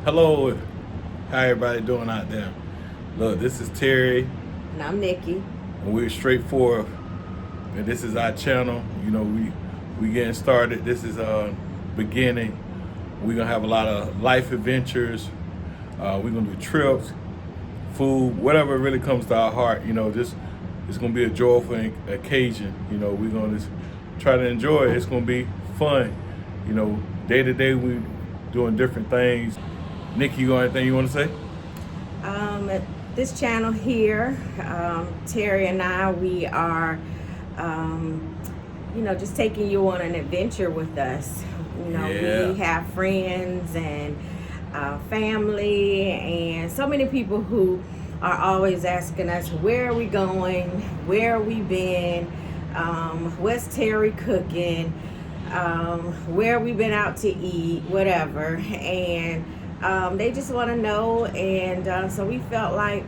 Hello, how everybody doing out there? Look, this is Terry, And I'm Nikki. and we're straightforward. And this is our channel. You know, we getting started. This is beginning. We're gonna have a lot of life adventures. We're gonna do trips, food, whatever really comes to our heart. You know, just it's gonna be a joyful occasion. You know, we're gonna just try to enjoy it. It's gonna be fun. You know, day to day we doing different things. Nikki, you got anything you want to say? At this channel here, Terry and I, we are, just taking you on an adventure with us. Yeah. We have friends and family and so many people who are always asking us, where are we going? Where are we been? What's Terry cooking? Where we been out to eat, whatever. And they just want to know, and so we felt like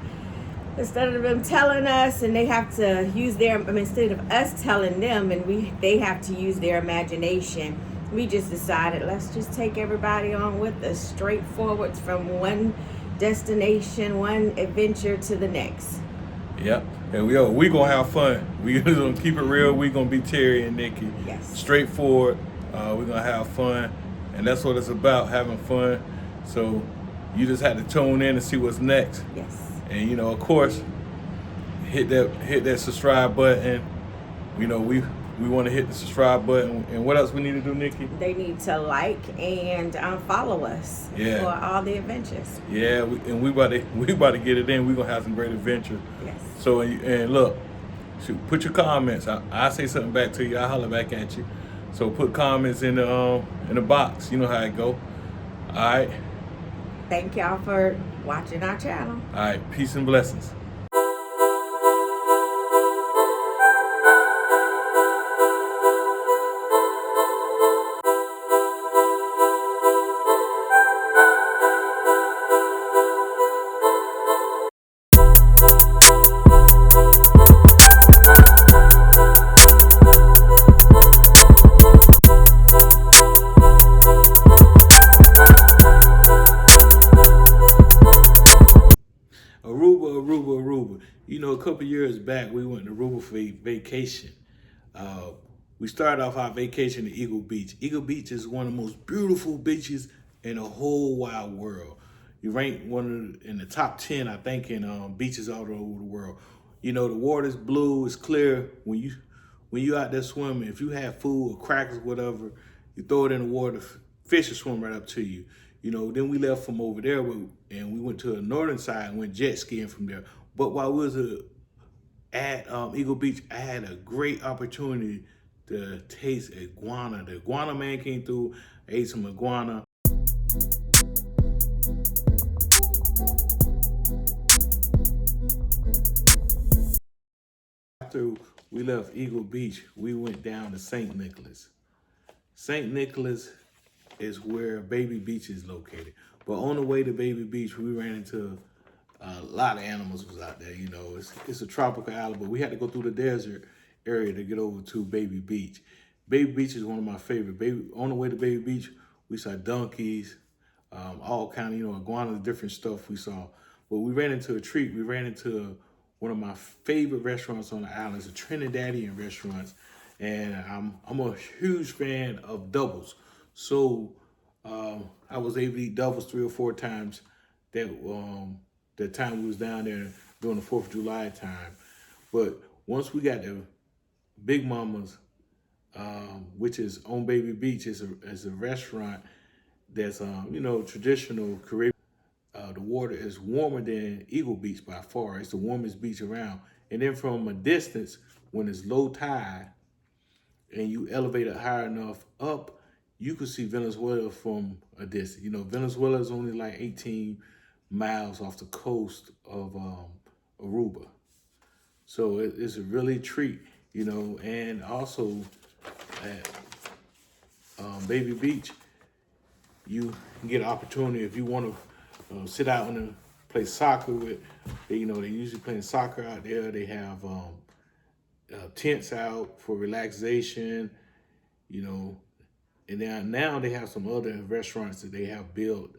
instead of them telling us, and they have to use instead of us telling them, and they have to use their imagination. We just decided let's just take everybody on with us, straightforward from one destination, one adventure to the next. Yep. And we gonna have fun. We gonna keep it real. We gonna be Terry and Nikki. Yes. Straightforward. We're gonna have fun, and that's what it's about, having fun. So you just have to tune in and see what's next. Yes. And of course, hit that subscribe button. We want to hit the subscribe button. And what else we need to do, Nikki? They need to like and follow us for all the adventures. Yeah, we about to get it in. We're gonna have some great adventures. Yes. So and look, put your comments. I say something back to you. I holler back at you. So put comments in the box. You know how it go. All right. Thank y'all for watching our channel. All right. Peace and blessings. Aruba. A couple years back, we went to Aruba for a vacation. We started off our vacation at Eagle Beach. Eagle Beach is one of the most beautiful beaches in the whole wide world. You rank in the top 10, I think, in beaches all over the world. The water's blue, it's clear. When you out there swimming, if you have food or crackers, whatever, you throw it in the water, fish will swim right up to you. Then we left from over there and we went to the northern side and went jet skiing from there. But while we was at Eagle Beach, I had a great opportunity to taste iguana. The iguana man came through, I ate some iguana. After we left Eagle Beach, we went down to St. Nicholas. St. Nicholas is where Baby Beach is located. But on the way to Baby Beach, we ran into a lot of animals was out there. It's a tropical island, but we had to go through the desert area to get over to Baby Beach. Baby Beach is one of my favorite. On the way to Baby Beach, we saw donkeys, all kind of, iguanas, different stuff we saw. But we ran into a treat. We ran into one of my favorite restaurants on the island. It's a Trinidadian restaurant, and I'm a huge fan of doubles. So I was able to eat doubles 3 or 4 times that time we was down there during the 4th of July time. But once we got to Big Mama's, which is on Baby Beach, is a restaurant that's traditional Caribbean. The water is warmer than Eagle Beach by far. It's the warmest beach around. And then from a distance, when it's low tide and you elevate it high enough up, you can see Venezuela from a distance. Venezuela is only like 18 miles off the coast of Aruba. So it's a really treat, and also at Baby Beach, you get an opportunity if you want to sit out and play soccer with, they usually playing soccer out there. They have tents out for relaxation, and now they have some other restaurants that they have built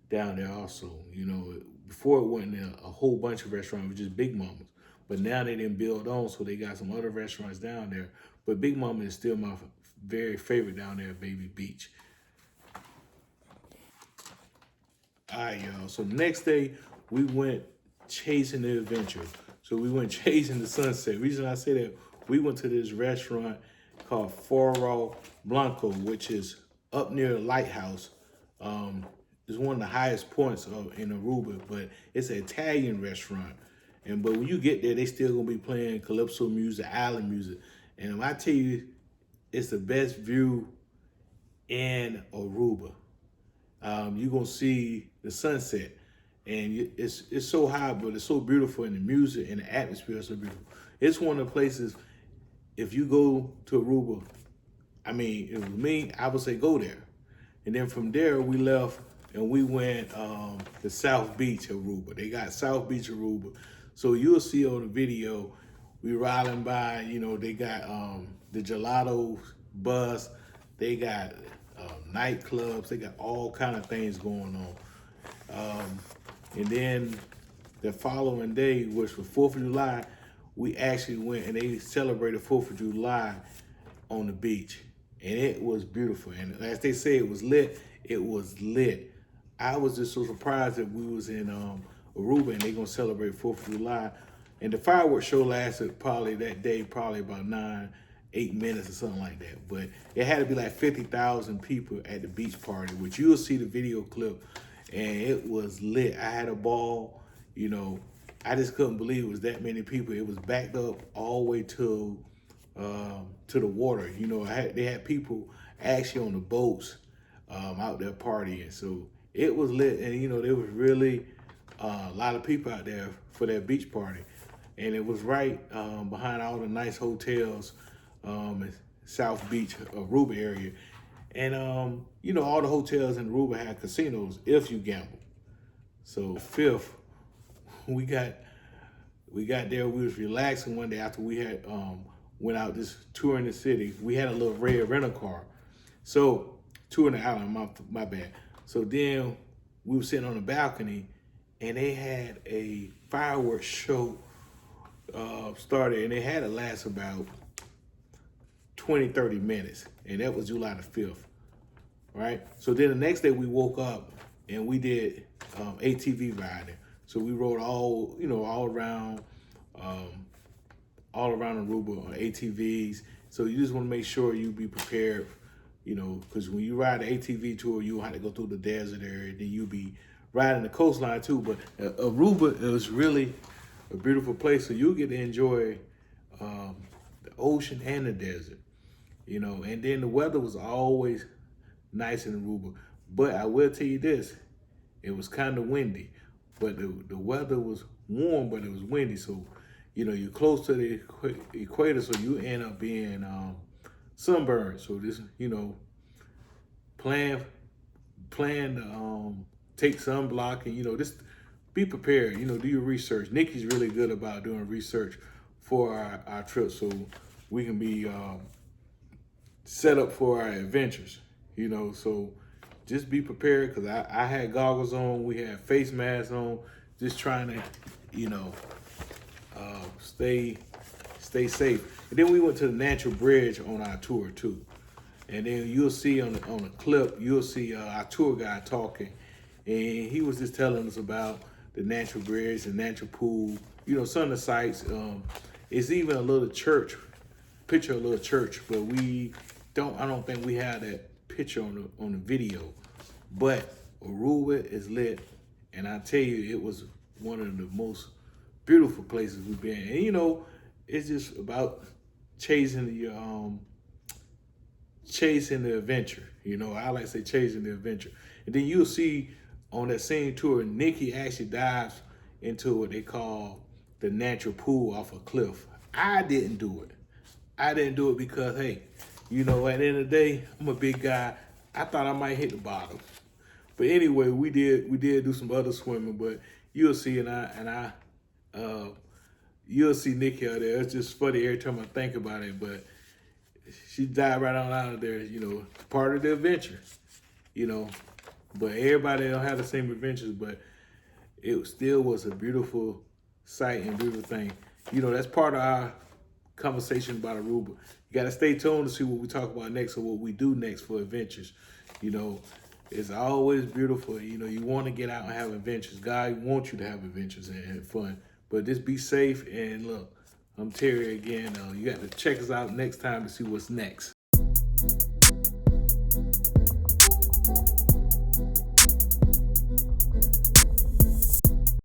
down there also. You know, before it wasn't a whole bunch of restaurants, it was just Big Mama's. But now they didn't build on, so they got some other restaurants down there. But Big Mama is still my very favorite down there at Baby Beach. All right, y'all. So the next day, we went chasing the adventure. So we went chasing the sunset. Reason I say that, we went to this restaurant called Foro Blanco, which is up near Lighthouse. It's one of the highest points in Aruba, but it's an Italian restaurant. But when you get there, they still gonna be playing calypso music, island music. And when I tell you, it's the best view in Aruba. You're gonna see the sunset, and it's so high, but it's so beautiful, and the music and the atmosphere is so beautiful. It's one of the places, if you go to Aruba, I mean, it was me, I would say go there. And then from there, we left and we went to South Beach, Aruba. They got South Beach, Aruba. So you'll see on the video, we riding by, you know, they got the gelato bus, they got nightclubs, they got all kind of things going on. And then the following day, which was 4th of July, we actually went and they celebrated 4th of July on the beach. And it was beautiful. And as they say, it was lit. It was lit. I was just so surprised that we was in Aruba and they gonna celebrate 4th of July. And the fireworks show lasted probably that day, probably about 8 minutes or something like that. But it had to be like 50,000 people at the beach party, which you'll see the video clip. And it was lit. I had a ball, you know. I just couldn't believe it was that many people. It was backed up all the way to the water. You know, they had people actually on the boats out there partying. So it was lit, and you know, there was really a lot of people out there for that beach party. And it was right behind all the nice hotels in South Beach, Aruba area. And you know, all the hotels in Aruba had casinos if you gamble. So 5th, we got there, we was relaxing one day after we had went out this tour in the city. We had a little red rental car. So tour in the island, my bad. So then we were sitting on the balcony and they had a fireworks show started, and it had to last about 20, 30 minutes. And that was July the 5th, right? So then the next day we woke up and we did ATV riding. So we rode all around Aruba on ATVs. So you just want to make sure you be prepared, you know, because when you ride an ATV tour, you'll have to go through the desert area, then you'll be riding the coastline too. But Aruba is really a beautiful place, so you'll get to enjoy the ocean and the desert, you know. And then the weather was always nice in Aruba. But I will tell you this, it was kind of windy. But the weather was warm, but it was windy. So, you know, you're close to the equator, so you end up being sunburned. So this, you know, plan to take sunblock, and, you know, just be prepared. You know, do your research. Nikki's really good about doing research for our trip, so we can be set up for our adventures, you know. So just be prepared, because I had goggles on, we had face masks on, just trying to, you know, stay safe. And then we went to the natural bridge on our tour too. And then you'll see on the clip, you'll see our tour guide talking, and he was just telling us about the natural bridge, the natural pool, you know, some of the sites. It's even a little church, picture of a little church, but I don't think we had that picture on the video. But Aruba is lit, and I tell you, it was one of the most beautiful places we've been. And you know, it's just about chasing the adventure. You know, I like to say chasing the adventure. And then you'll see on that same tour, Nikki actually dives into what they call the natural pool off a cliff. I didn't do it. I didn't do it because, hey, you know, at the end of the day, I'm a big guy. I thought I might hit the bottom. But anyway, we did do some other swimming, but you'll see, you'll see Nikki out there. It's just funny every time I think about it, but she died right on out of there, you know, part of the adventure, you know. But everybody don't have the same adventures, but it still was a beautiful sight and beautiful thing. You know, that's part of our conversation about Aruba. You got to stay tuned to see what we talk about next or what we do next for adventures. You know, it's always beautiful. You know, you want to get out and have adventures. God wants you to have adventures and have fun. But just be safe. And look, I'm Terry again. You got to check us out next time to see what's next.